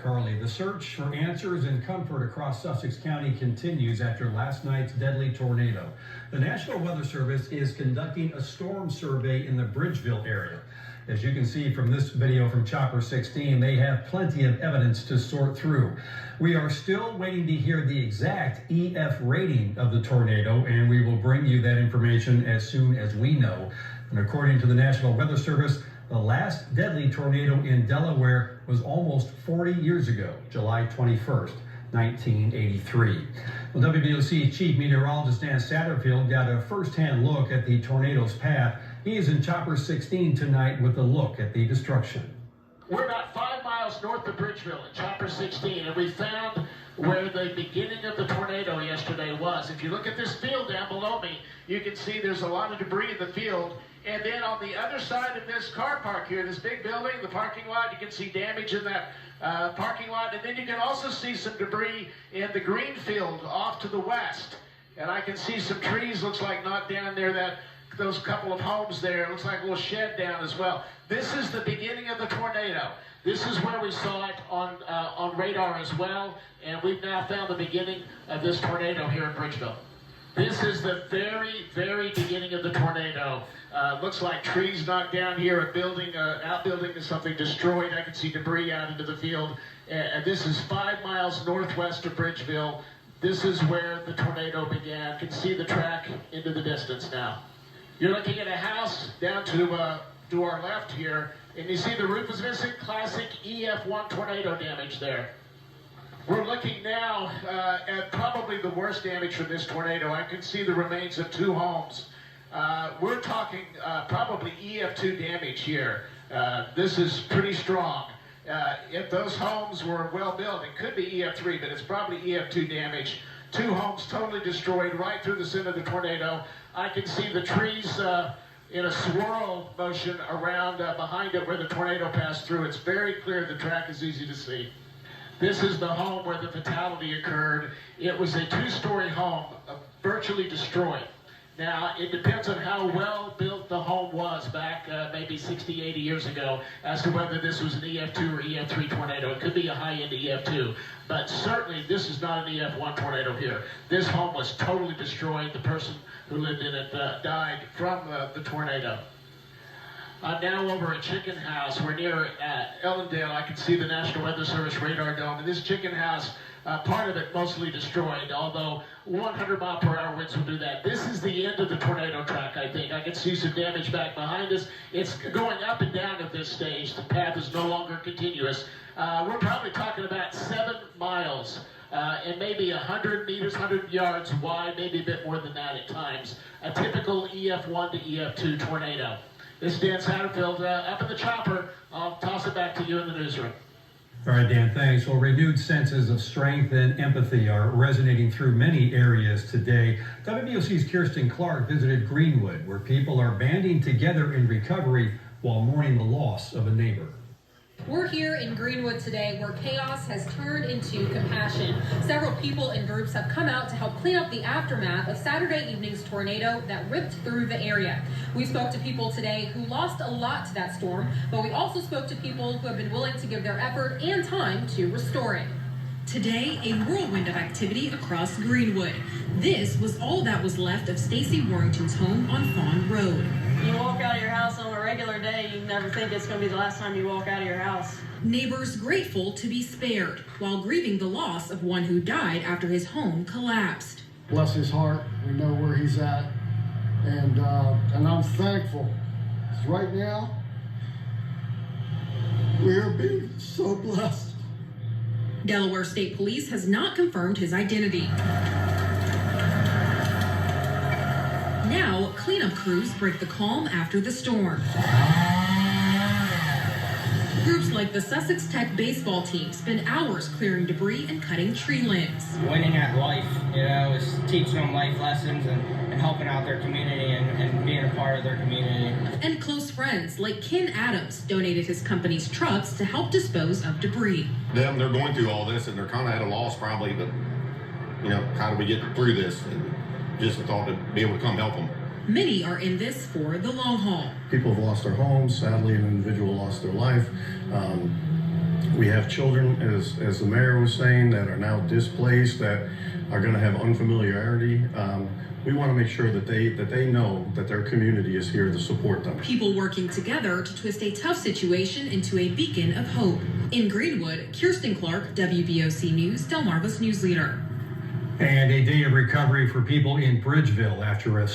Carly, the search for answers and comfort across Sussex County continues after last night's deadly tornado. The National Weather Service is conducting a storm survey in the Bridgeville area. As you can see from this video from Chopper 16, they have plenty of evidence to sort through. We are still waiting to hear the exact EF rating of the tornado, and we will bring you that information as soon as we know. And according to the National Weather Service, the last deadly tornado in Delaware was almost 40 years ago, July 21st, 1983. Well, WBOC Chief Meteorologist Dan Satterfield got a first-hand look at the tornado's path. He is in Chopper 16 tonight with a look at the destruction. We're about 5 miles north of Bridgeville in Chopper 16, and we found where the beginning of the tornado yesterday was. If you look at this field down below me, you can see there's a lot of debris in the field. And then on the other side of this car park here, this big building, the parking lot, you can see damage in that parking lot. And then you can also see some debris in the green field off to the west. And I can see some trees, looks like not down there, those couple of homes there. It looks like a little shed down as well. This is the beginning of the tornado. This is where we saw it on radar as well. And we've now found the beginning of this tornado here in Bridgeville. This is the very, very beginning of the tornado. Looks like trees knocked down here, a building, outbuilding is something destroyed. I can see debris out into the field. This is 5 miles northwest of Bridgeville. This is where the tornado began. You can see the track into the distance now. You're looking at a house down to our left here, and you see the roof is missing. Classic EF1 tornado damage there. We're looking now at probably the worst damage from this tornado. I can see the remains of 2 homes. We're talking probably EF2 damage here. This is pretty strong. If those homes were well built, it could be EF3, but it's probably EF2 damage. 2 homes totally destroyed right through the center of the tornado. I can see the trees in a swirl motion around behind it where the tornado passed through. It's very clear the track is easy to see. This is the home where the fatality occurred. It was a 2-story home, virtually destroyed. Now, it depends on how well built the home was back maybe 60, 80 years ago as to whether this was an EF2 or EF3 tornado. It could be a high-end EF2, but certainly this is not an EF1 tornado here. This home was totally destroyed. The person who lived in it died from the tornado. I'm now over at Chicken House. We're near Ellendale. I can see the National Weather Service radar dome. And this chicken house, part of it mostly destroyed, although 100-mile-per-hour winds will do that. This is the end of the tornado track, I think. I can see some damage back behind us. It's going up and down at this stage. The path is no longer continuous. We're probably talking about 7 miles and maybe 100 meters, 100 yards wide, maybe a bit more than that at times. A typical EF1 to EF2 tornado. This is Dan Satterfield up in the chopper. I'll toss it back to you in the newsroom. All right, Dan, thanks. Well, renewed senses of strength and empathy are resonating through many areas today. WBOC's Kirsten Clark visited Greenwood, where people are banding together in recovery while mourning the loss of a neighbor. We're here in Greenwood today where chaos has turned into compassion. Several people and groups have come out to help clean up the aftermath of Saturday evening's tornado that ripped through the area. We spoke to people today who lost a lot to that storm, but we also spoke to people who have been willing to give their effort and time to restore it. Today, a whirlwind of activity across Greenwood. This was all that was left of Stacy Warrington's home on Fawn Road. You walk out of your house on a regular day, you never think it's going to be the last time you walk out of your house. Neighbors grateful to be spared while grieving the loss of one who died after his home collapsed. Bless his heart. We know where he's at. And I'm thankful. 'Cause right now, we are being so blessed. Delaware State Police has not confirmed his identity. Now, cleanup crews break the calm after the storm. Groups like the Sussex Tech baseball team spend hours clearing debris and cutting tree limbs. Winning at life, is teaching them life lessons and helping out their community and being a part of their community. And close friends like Ken Adams donated his company's trucks to help dispose of debris. They're going through all this and they're kind of at a loss probably, but how do we get through this? And just thought to be able to come help them. Many are in this for the long haul. People have lost their homes. Sadly, an individual lost their life. We have children, as the mayor was saying, that are now displaced, that are going to have unfamiliarity. We want to make sure that they know that their community is here to support them. People working together to twist a tough situation into a beacon of hope. In Greenwood, Kirsten Clark, WBOC News, Delmarva's news leader. And a day of recovery for people in Bridgeville after a